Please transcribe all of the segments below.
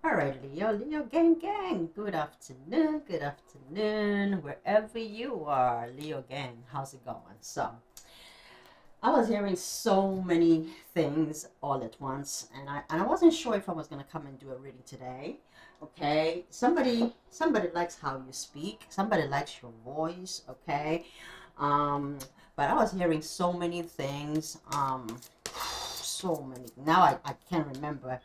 All right, Leo gang. Good afternoon, wherever you are, Leo gang. How's it going? So, I was hearing so many things all at once, and I wasn't sure if I was gonna come and do a reading today. Okay, somebody likes how you speak. Somebody likes your voice. Okay, um, but I was hearing so many things. So many. Now I can't remember.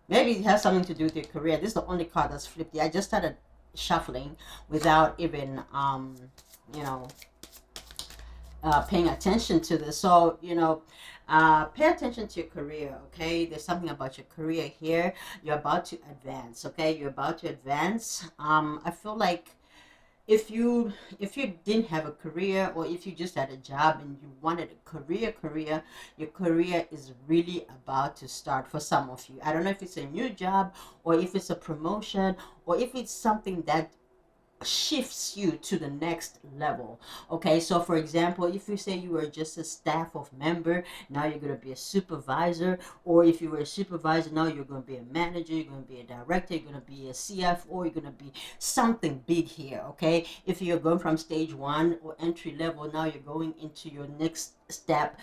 Maybe it has something to do with your career. This is the only card that's flipped. I just started shuffling without even you know paying attention to this. So pay attention to your career. Okay, there's something about your career here. You're about to advance. Okay, you're about to advance. I feel like if you didn't have a career, or if you just had a job and you wanted a career, your career is really about to start for some of you. I don't know if it's a new job, or if it's a promotion, or if it's something that shifts you to the next level. Okay, so for example, if you say you were just a staff of member, now you're going to be a supervisor. Or if you were a supervisor, now you're going to be a manager, you're going to be a director, you're going to be a CFO, you're going to be something big here. Okay, if you're going from stage one or entry level, now you're going into your next step,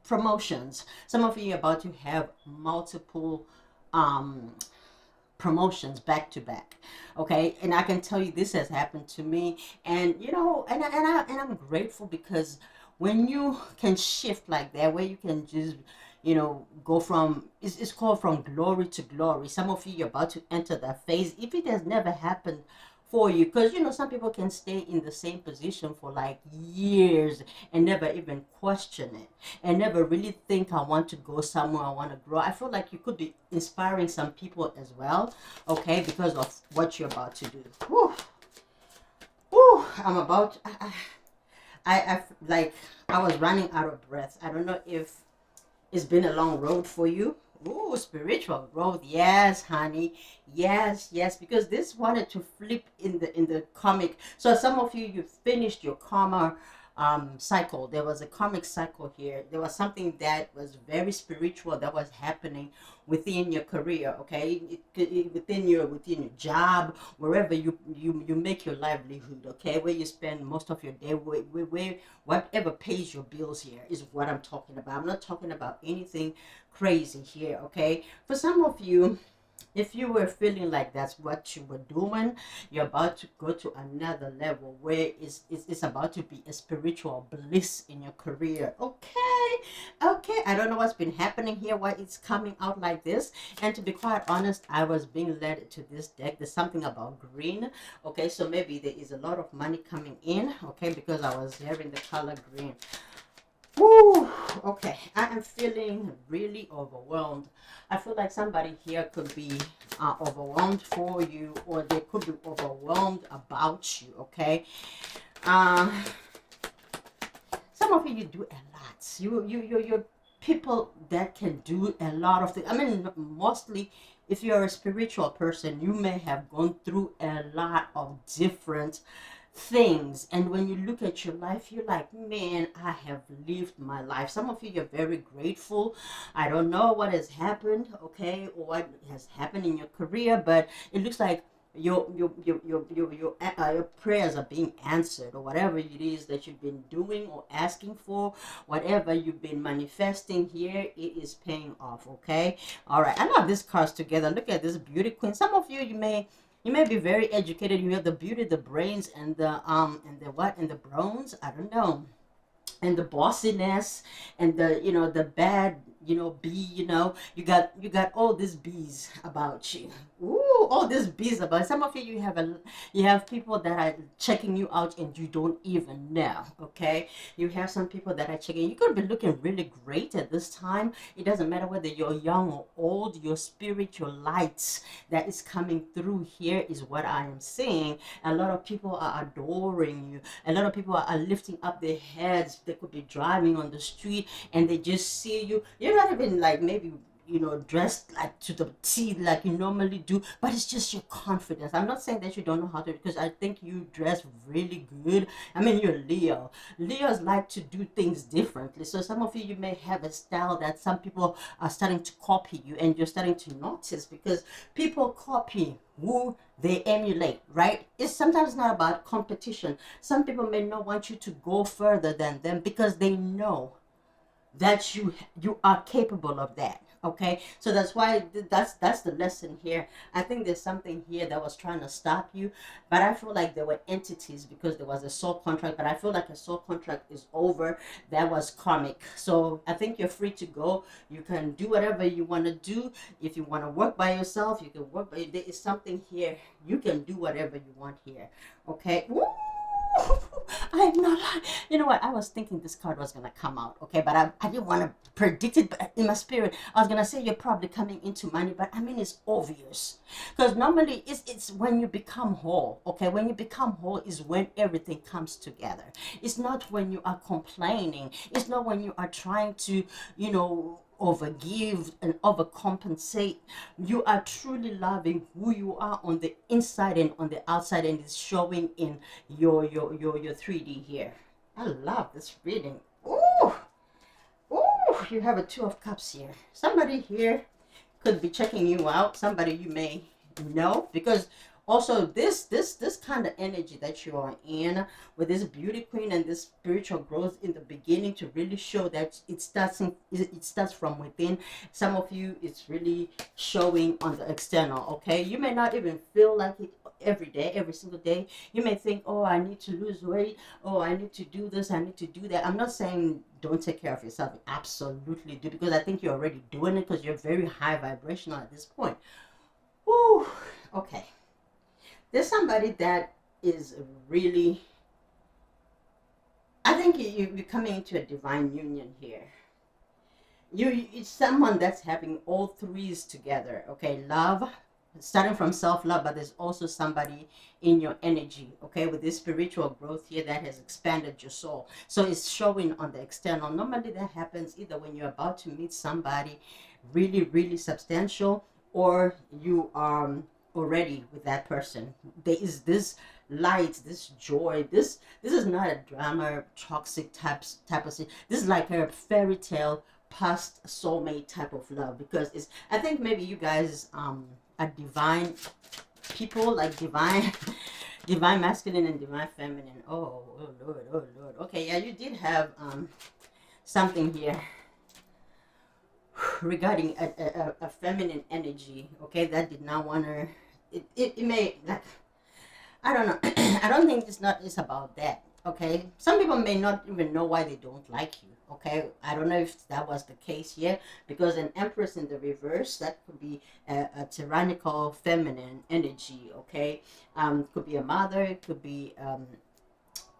promotions. Some of you are about to have multiple um promotions back to back. Okay, and I can tell you this has happened to me. And I'm grateful, because when you can shift like that, where you can just go from, it's called from glory to glory. Some of you, you're about to enter that phase if it has never happened for you, because some people can stay in the same position for like years and never even question it, and never really think, I want to go somewhere, I want to grow. I feel like you could be inspiring some people as well, okay, because of what you're about to do. Whew, whew, I'm about I like, I was running out of breath. I don't know if it's been a long road for you. Ooh, spiritual growth. Yes, honey. Yes, yes. Because this wanted to flip in the comic. So some of you, you finished your karma cycle. There was a karmic cycle here. There was something that was very spiritual that was happening within your career. Okay, within your job, wherever you make your livelihood. Okay, where you spend most of your day, where whatever pays your bills here is what I'm talking about. I'm not talking about anything crazy here. Okay, for some of you, if you were feeling like that's what you were doing, you're about to go to another level where it's about to be a spiritual bliss in your career. Okay, okay. I don't know what's been happening here, why it's coming out like this. And to be quite honest, I was being led to this deck. There's something about green. Okay, so maybe there is a lot of money coming in. Okay, because I was hearing the color green. Woo! Okay, I am feeling really overwhelmed. I feel like somebody here could be overwhelmed for you, or they could be overwhelmed about you. Okay, uh, some of you do a lot. You're people that can do a lot of things. I mean, mostly, if you're a spiritual person, you may have gone through a lot of different things, and when you look at your life, you're like, man, I have lived my life. Some of you, you're very grateful. I don't know what has happened, okay, or what has happened in your career, but it looks like your prayers are being answered, or whatever it is that you've been doing or asking for, whatever you've been manifesting here, it is paying off. Okay, all right, I love these cards together. Look at this beauty queen. Some of you, you may be very educated. You have the beauty, the brains, and the what, and the bronze. I don't know, and the bossiness, and the bad, bee. You got all these bees about you. Ooh, all these bees about some of you. You have people that are checking you out and you don't even know. Okay, you have some people that are checking. You're gonna be looking really great at this time. It doesn't matter whether you're young or old. Your spiritual light that is coming through here is what I am seeing. A lot of people are adoring you. A lot of people are lifting up their heads. They could be driving on the street and they just see you. You're not even like, maybe dressed like to the T like you normally do, but it's just your confidence. I'm not saying that you don't know how to, because I think you dress really good. I mean, you're Leo. Leos like to do things differently. So some of you may have a style that some people are starting to copy you, and you're starting to notice, because people copy who they emulate, right? It's sometimes not about competition. Some people may not want you to go further than them because they know that you are capable of that. Okay, so that's why that's the lesson here. I think there's something here that was trying to stop you, but I feel like there were entities, because there was a soul contract, but I feel like a soul contract is over. That was karmic. So I think you're free to go. You can do whatever you want to do. If you want to work by yourself, you can work, but there is something here. You can do whatever you want here. Okay. Woo! I'm not lying. You know what? I was thinking this card was gonna come out, okay, but I didn't want to predict it. But in my spirit, I was gonna say you're probably coming into money, but I mean it's obvious, because normally it's when you become whole, okay. When you become whole is when everything comes together. It's not when you are complaining. It's not when you are trying to, overgive and overcompensate. You are truly loving who you are on the inside and on the outside, and it's showing in your 3D here. I love this reading. Ooh, ooh, you have a 2 of Cups here. Somebody here could be checking you out. Somebody you may know, because also this kind of energy that you are in with this beauty queen and this spiritual growth in the beginning, to really show that it starts from within. Some of you, it's really showing on the external. Okay, you may not even feel like it every day, every single day. You may think, oh, I need to lose weight, oh, I need to do this, I need to do that. I'm not saying don't take care of yourself. Absolutely do, because I think you're already doing it, because you're very high vibrational at this point. Woo. Okay, there's somebody that is really, I think you're coming into a divine union here. It's someone that's having all threes together. Okay, love, starting from self-love, but there's also somebody in your energy, okay, with this spiritual growth here that has expanded your soul. So it's showing on the external. Normally that happens either when you're about to meet somebody really, really substantial, or you are already with that person. There is this light, this joy. This is not a drama, toxic type of thing. This is like a fairy tale past soulmate type of love, because it's, I think maybe you guys are divine people, like divine divine masculine and divine feminine. Oh Lord, oh Lord. Okay, yeah, you did have something here regarding a feminine energy, okay, that did not want to, it may, like, I don't know. I don't think it's about that. Okay, some people may not even know why they don't like you. Okay, I don't know if that was the case here, because an Empress in the reverse, that could be a tyrannical feminine energy. Okay, could be a mother, it could be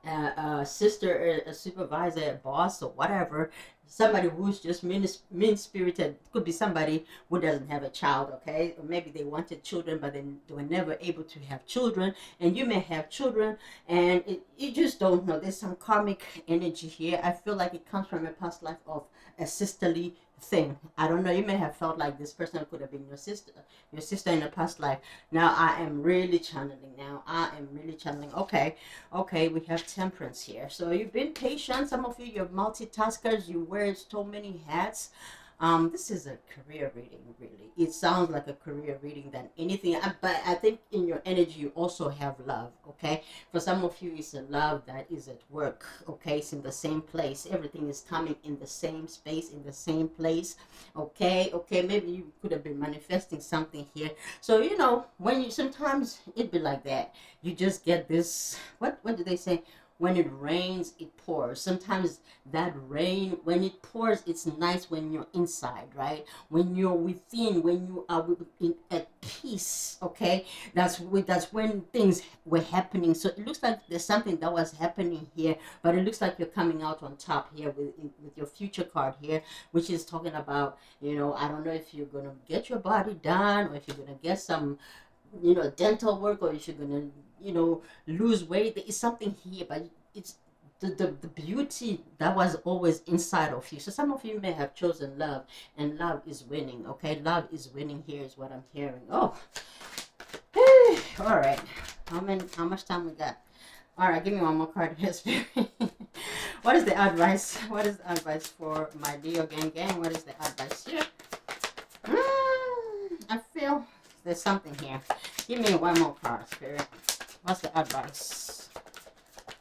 a sister, a supervisor, a boss, or whatever. Somebody who's just mean spirited. Could be somebody who doesn't have a child, okay? Or maybe they wanted children, but then they were never able to have children. And you may have children, and you just don't know. There's some karmic energy here. I feel like it comes from a past life of a sisterly thing. I don't know. You may have felt like this person could have been your sister in a past life. Now I am really channeling. Okay, okay. We have Temperance here. So you've been patient. Some of you, you're multitaskers. You wear so many hats. This is a career reading, really. It sounds like a career reading than anything. But I think in your energy, you also have love, okay? For some of you, it's a love that is at work, okay? It's in the same place. Everything is coming in the same space, in the same place, okay? Okay, maybe you could have been manifesting something here. So, when you, sometimes it be like that. You just get this, what do they say? When it rains, it pours. Sometimes that rain, when it pours, it's nice when you're inside, right? When you're within, when you are at peace, okay? That's when things were happening. So it looks like there's something that was happening here, but it looks like you're coming out on top here with your future card here, which is talking about, I don't know if you're going to get your body done, or if you're going to get some, dental work, or if you're going to, lose weight. There is something here, but it's the beauty that was always inside of you. So some of you may have chosen love, and love is winning. Okay, love is winning. Here is what I'm hearing. Oh, all right. How much time we got? All right, give me one more card here, Spirit. What is the advice? What is the advice for my Leo gang? What is the advice here? I feel there's something here. Give me one more card, Spirit. What's the advice?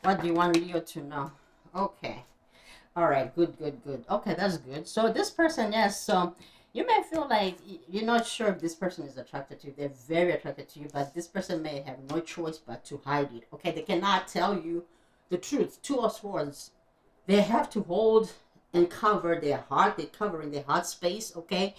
What do you want Leo to know? Okay. All right. Good, good, good. Okay, that's good. So this person, yes. So you may feel like you're not sure if this person is attracted to you. They're very attracted to you, but this person may have no choice but to hide it. Okay, they cannot tell you the truth. Two of Swords. They have to hold and cover their heart. They're covering their heart space. Okay,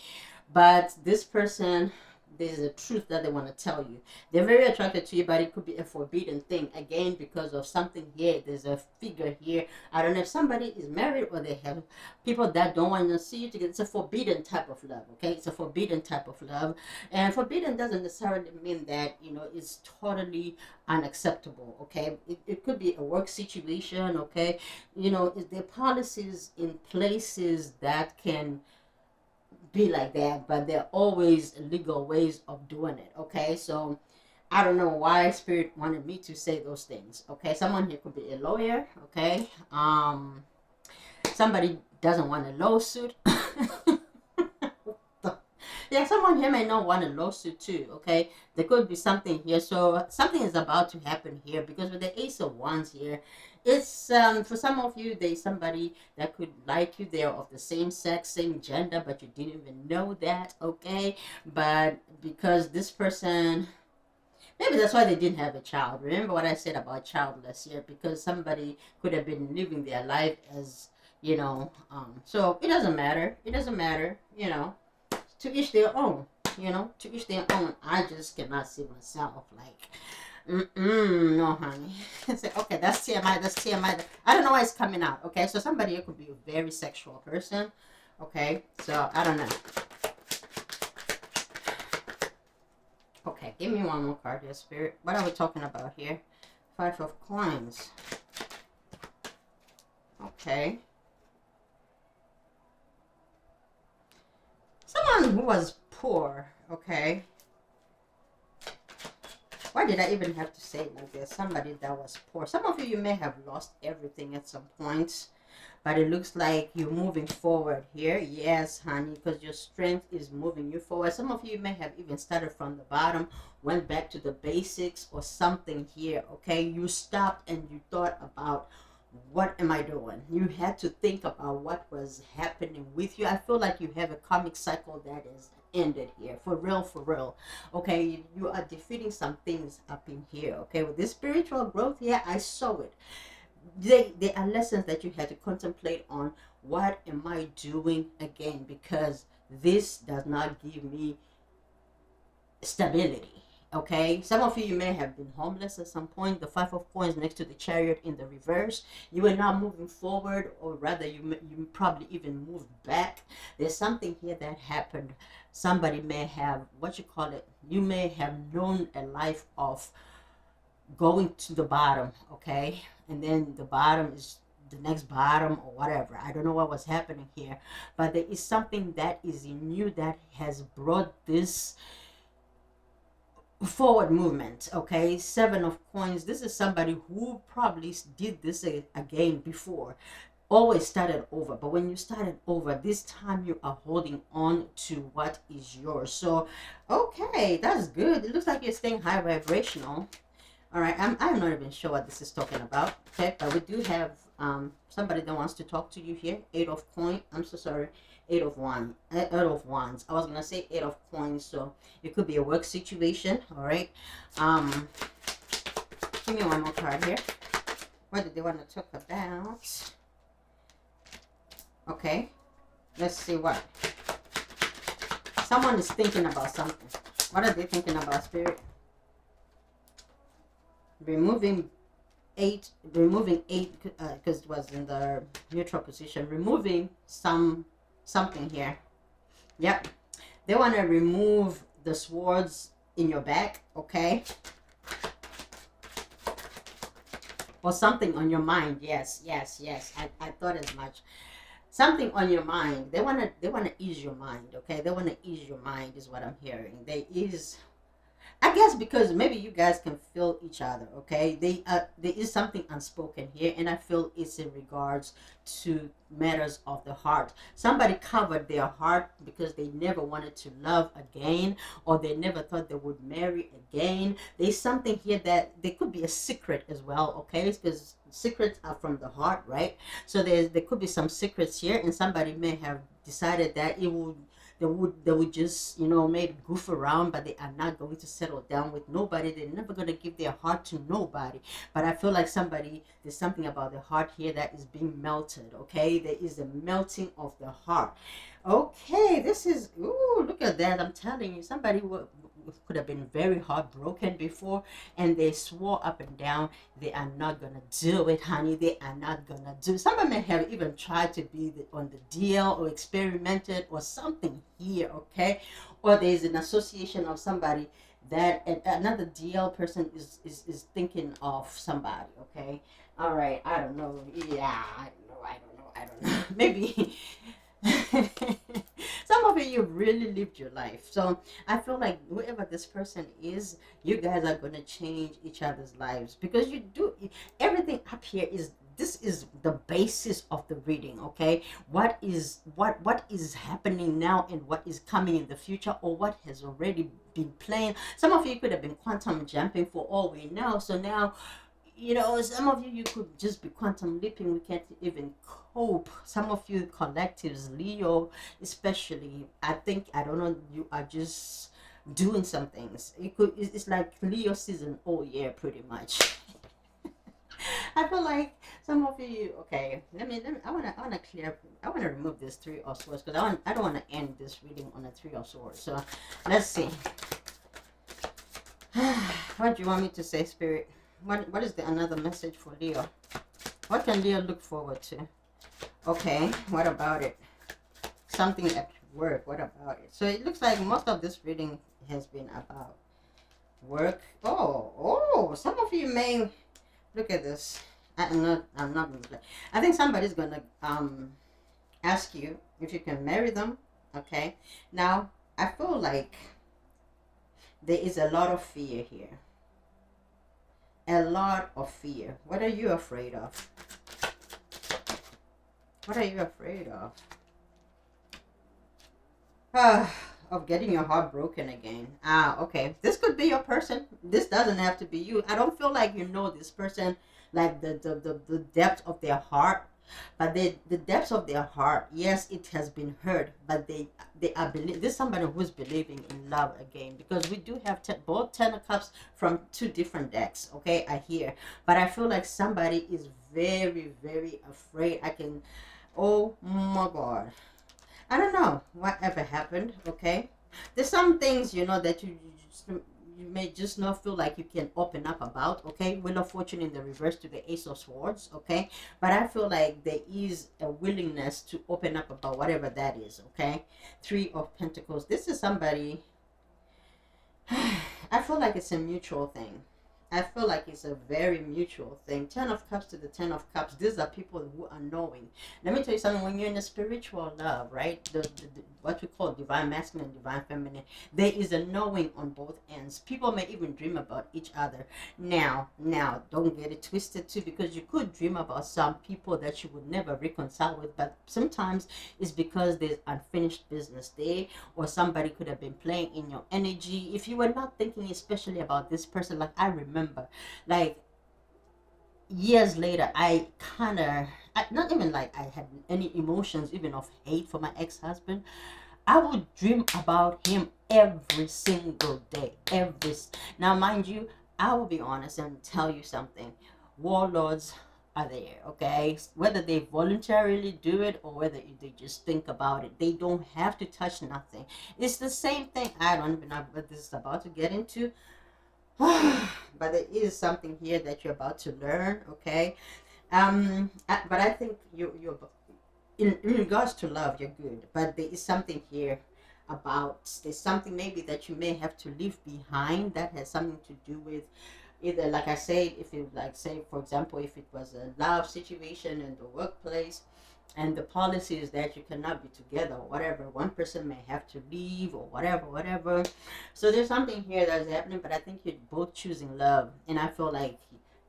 but this person, there's a truth that they want to tell you. They're very attracted to you, but it could be a forbidden thing. Again, because of something here. There's a figure here. I don't know if somebody is married or they have people that don't want to see you together. It's a forbidden type of love, okay? It's a forbidden type of love. And forbidden doesn't necessarily mean that, it's totally unacceptable, okay? It could be a work situation, okay? There are policies in places that can be like that, but there are always legal ways of doing it. Okay, so I don't know why Spirit wanted me to say those things. Okay, someone here could be a lawyer. Okay, somebody doesn't want a lawsuit. Yeah, someone here may not want a lawsuit too. Okay, there could be something here. So something is about to happen here because with the Ace of Wands here, it's for some of you there's somebody that could like you. They're of the same sex, same gender, but you didn't even know that. Okay, but because this person, maybe that's why they didn't have a child. Remember what I said about childless here? Because somebody could have been living their life as so it doesn't matter. It doesn't matter. To each their own. To each their own. I just cannot see myself like, no, honey. Say, okay, that's TMI. That's TMI. I don't know why it's coming out. Okay, so somebody here could be a very sexual person. Okay, so I don't know. Okay, give me one more card here, Spirit. What are we talking about here? Five of Coins. Okay. Someone who was poor, okay. Why did I even have to say it like this? Somebody that was poor. Some of you may have lost everything at some point, but it looks like you're moving forward here. Yes, honey, because your strength is moving you forward. Some of you may have even started from the bottom, went back to the basics or something here, okay. You stopped and you thought about, what am I doing? You had to think about what was happening with you. I feel like you have a karmic cycle that is ended here, for real, for real. Okay, you are defeating some things up in here. Okay, with this spiritual growth here, I saw it. They are lessons that you had to contemplate on. What am I doing again? Because this does not give me stability. Okay, some of you may have been homeless at some point. The Five of Coins next to the Chariot in the reverse. You are now moving forward, or rather you probably even moved back. There's something here that happened. Somebody may have, what you call it, you may have known a life of going to the bottom, okay, and then the bottom is the next bottom or whatever. I don't know what was happening here, but there is something that is in you that has brought this forward movement. Okay, Seven of Coins. This is somebody who probably did this again before, always started over, but when you started over this time, you are holding on to what is yours. So okay, that's good. It looks like you're staying high vibrational. All right, I'm not even sure what this is talking about. Okay, but we do have somebody that wants to talk to you here. Eight of Coins. I'm so sorry. Eight of Wands. Eight of Wands. I was gonna say Eight of Coins, so it could be a work situation. All right. Give me one more card here. What did they want to talk about? Okay. Let's see what. Someone is thinking about something. What are they thinking about, Spirit? Removing eight because it was in the neutral position. Removing something here. Yep, they want to remove the swords in your back. Okay, or something on your mind. Yes, yes, yes. I thought as much. Something on your mind. They wanna ease your mind. Okay, they wanna ease your mind is what I'm hearing. They is, I guess, because maybe you guys can feel each other. Okay, there is something unspoken here, and I feel it's in regards to matters of the heart. Somebody covered their heart because they never wanted to love again, or they never thought they would marry again. There's something here that there could be a secret as well. Okay, because secrets are from the heart, right? So there could be some secrets here, and somebody may have decided that it would they would just maybe goof around, but they are not going to settle down with nobody. They're never going to give their heart to nobody. But I feel like there's something about the heart here that is being melted. Okay, there is a melting of the heart. Okay, this is, ooh, look at that. I'm telling you, somebody could have been very heartbroken before, and they swore up and down they are not gonna do it, honey. They are not gonna do it. Somebody may have even tried to be on the deal or experimented or something here, okay? Or there's an association of somebody that another DL person is thinking of somebody, okay? All right, I don't know. Yeah, I don't know. Maybe some of you really lived your life. So I feel like whoever this person is, you guys are gonna change each other's lives, because you do everything up here is, this is the basis of the reading. Okay, what is happening now and what is coming in the future, or what has already been playing. Some of you could have been quantum jumping for all we know. So now, some of you could just be quantum leaping. We can't even cope. Some of you collectives, Leo especially, I don't know, you are just doing some things. It's like Leo season all year pretty much. I feel like some of you, okay, let me I want to remove this three of swords, because I don't want to end this reading on a three of swords. So let's see. What do you want me to say, Spirit? What is the another message for Leo? What can Leo look forward to? Okay, what about it? Something at work. What about it? So it looks like most of this reading has been about work. Oh, some of you may look at this. I'm not gonna play. I think somebody's gonna ask you if you can marry them. Okay. Now I feel like there is a lot of fear here. A lot of fear. What are you afraid of? What are you afraid of? Of getting your heart broken again. Okay. This could be your person. This doesn't have to be you. I don't feel like you know this person, like the depth of their heart. But the depths of their heart, yes, it has been hurt, but they are believe. This is somebody who's believing in love again, because we do have both ten of cups from two different decks. Okay, I hear, but I feel like somebody is very, very afraid. Oh my God, I don't know whatever happened. Okay, there's some things that you may just not feel like you can open up about. Okay, Wheel of Fortune in the reverse to the Ace of Swords. Okay, but I feel like there is a willingness to open up about whatever that is. Okay, Three of Pentacles. This is somebody. I feel like it's a mutual thing. I feel like it's a very mutual thing. Ten of Cups to the Ten of Cups. These are people who are knowing. Let me tell you something. When you're in a spiritual love, right? What we call divine masculine, divine feminine, there is a knowing on both ends. People may even dream about each other. Now, don't get it twisted too, because you could dream about some people that you would never reconcile with, but sometimes it's because there's unfinished business there, or somebody could have been playing in your energy. If you were not thinking especially about this person, like I remember, like years later, I kind of, not even like I had any emotions even of hate for my ex-husband. I would dream about him every single day. Now, mind you, I will be honest and tell you something. Warlords are there, okay? Whether they voluntarily do it or whether they just think about it, they don't have to touch nothing. It's the same thing. I don't even know what this is about to get into. But there is something here that you're about to learn, okay? But I think you're in regards to love, you're good. But there is something here about, there's something maybe that you may have to leave behind that has something to do with Either, like I said, if it, like, say for example, if it was a love situation in the workplace, and the policy is that you cannot be together or whatever, one person may have to leave or whatever. So there's something here that's happening, but I think you're both choosing love, and I feel like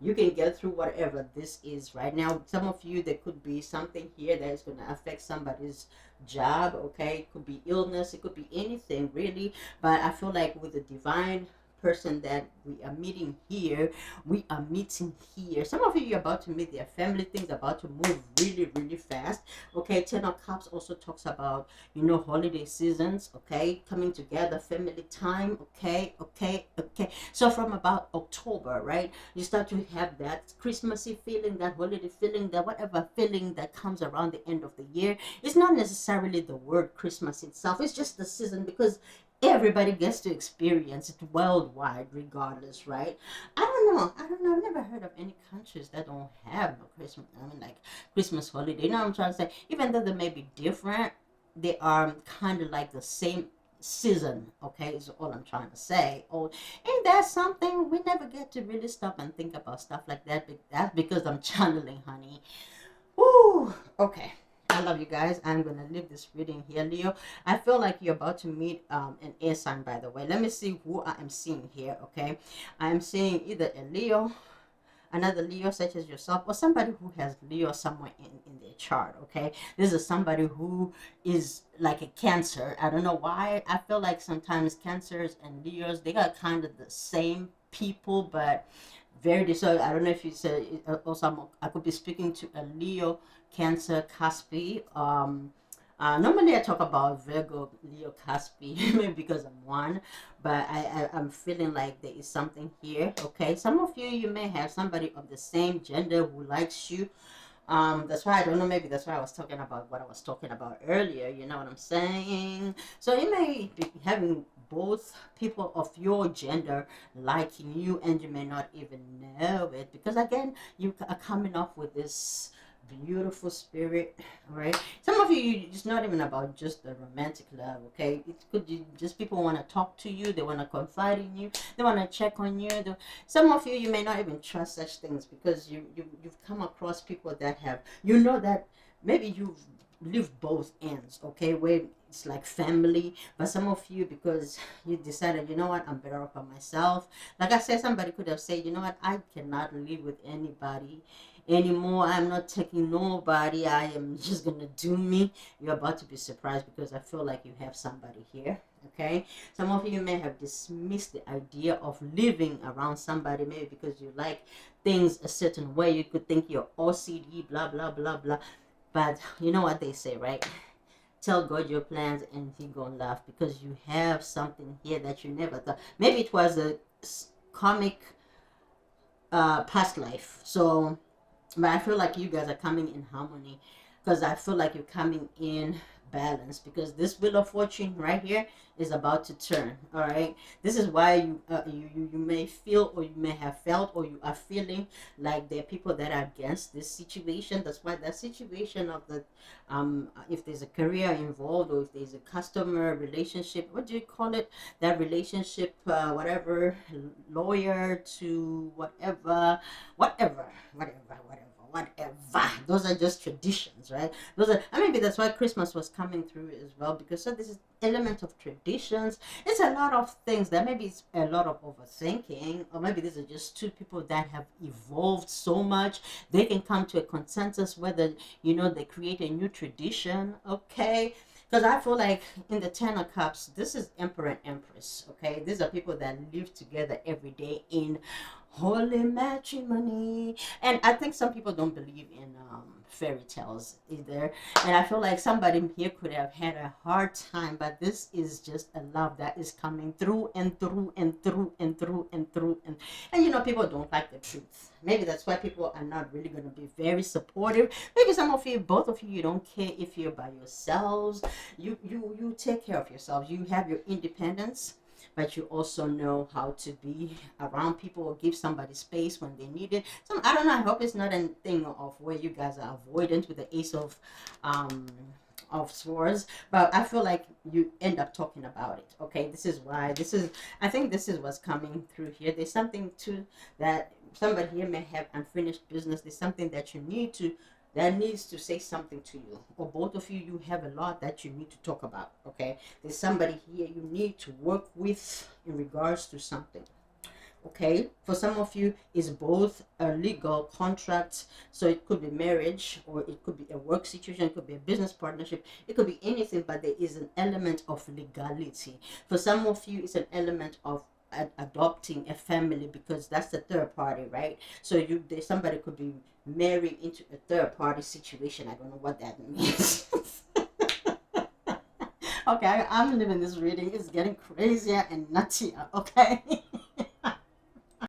you can get through whatever this is right now. Some of you, there could be something here that is going to affect somebody's job. Okay, it could be illness, it could be anything really, but I feel like with the divine person that we are meeting here, we are meeting here. Some of you are about to meet their family, things about to move really fast. Okay, 10 of Cups also talks about, you know, holiday seasons, okay, coming together, family time. Okay, so from about October, right, you start to have that Christmassy feeling, that holiday feeling, that whatever feeling that comes around the end of the year. It's not necessarily the word Christmas itself, it's just the season, because everybody gets to experience it worldwide regardless, right? I don't know, I've never heard of any countries that don't have no Christmas, I mean, like, Christmas holiday. You know what I'm trying to say? Even though they may be different, they are kind of like the same season. Okay, is all I'm trying to say. Oh, and that's something we never get to really stop and think about stuff like that, but that's because I'm channeling, honey. Woo! Okay. I love you guys. I'm gonna leave this reading here, Leo. I feel like you're about to meet an air sign, by the way. Let me see who I am seeing here, okay? I am seeing either a Leo, another Leo such as yourself, or somebody who has Leo somewhere in their chart, okay? This is somebody who is like a Cancer. I don't know why. I feel like sometimes Cancers and Leos, they got kind of the same people, but very, so I don't know if you said also, I could be speaking to a Leo, Cancer, Caspi. Normally I talk about Virgo, Leo, Caspi, maybe because I'm one, but I'm feeling like there is something here. Okay, some of you may have somebody of the same gender who likes you. That's why I don't know, maybe that's why I was talking about what I was talking about earlier, you know what I'm saying? So you may be having both people of your gender liking you, and you may not even know it, because again, you are coming off with this beautiful spirit, right? Some of you, it's not even about just the romantic love, okay? It could be just people want to talk to you, they want to confide in you, they want to check on you. Some of you, you may not even trust such things, because you've come across people that have, you know, that maybe you've lived both ends, okay, where it's like family, but some of you, because you decided, you know what, I'm better off by myself. Like I said, somebody could have said, you know what, I cannot live with anybody anymore. I'm not taking nobody. I am just gonna do me. You're about to be surprised, because I feel like you have somebody here. Okay, some of you may have dismissed the idea of living around somebody, maybe because you like things a certain way. You could think you're OCD, blah blah blah blah. But you know what they say, right? Tell God your plans and He gonna laugh, because you have something here that you never thought. Maybe it was a comic past life. So, but I feel like you guys are coming in harmony, because I feel like you're coming in balance, because this wheel of fortune right here is about to turn. All right, this is why you may feel, or you may have felt, or you are feeling like there are people that are against this situation. That's why that situation of the if there's a career involved, or if there's a customer relationship, what do you call it, that relationship, whatever, lawyer to whatever. Those are just traditions, right? Those are, and maybe that's why Christmas was coming through as well, because so this is element of traditions. It's a lot of things that maybe it's a lot of overthinking, or maybe these are just two people that have evolved so much they can come to a consensus whether, you know, they create a new tradition. Okay, because I feel like in the Ten of Cups, this is Emperor and Empress. Okay, these are people that live together every day in holy matrimony. And I think some people don't believe in fairy tales either. And I feel like somebody here could have had a hard time, but this is just a love that is coming through and through and through and through and through. And you know, people don't like the truth. Maybe that's why people are not really going to be very supportive. Maybe some of you, both of you, you don't care if you're by yourselves. You take care of yourselves. You have your independence, but you also know how to be around people or give somebody space when they need it. So I don't know. I hope it's not a thing of where you guys are avoidant with the Ace of of Swords, but I feel like you end up talking about it. Okay, this is why. This is. I think this is what's coming through here. There's something too that somebody here may have unfinished business. There's something that you need to that needs to say something to you, or both of you, you have a lot that you need to talk about. Okay, there's somebody here you need to work with in regards to something. Okay, for some of you is both a legal contract, so it could be marriage, or it could be a work situation, it could be a business partnership, it could be anything, but there is an element of legality. For some of you it's an element of adopting a family, because that's the third party, right? So somebody could be married into a third party situation. I don't know what that means. Okay, I'm living this reading. It's getting crazier and nuttier. Okay.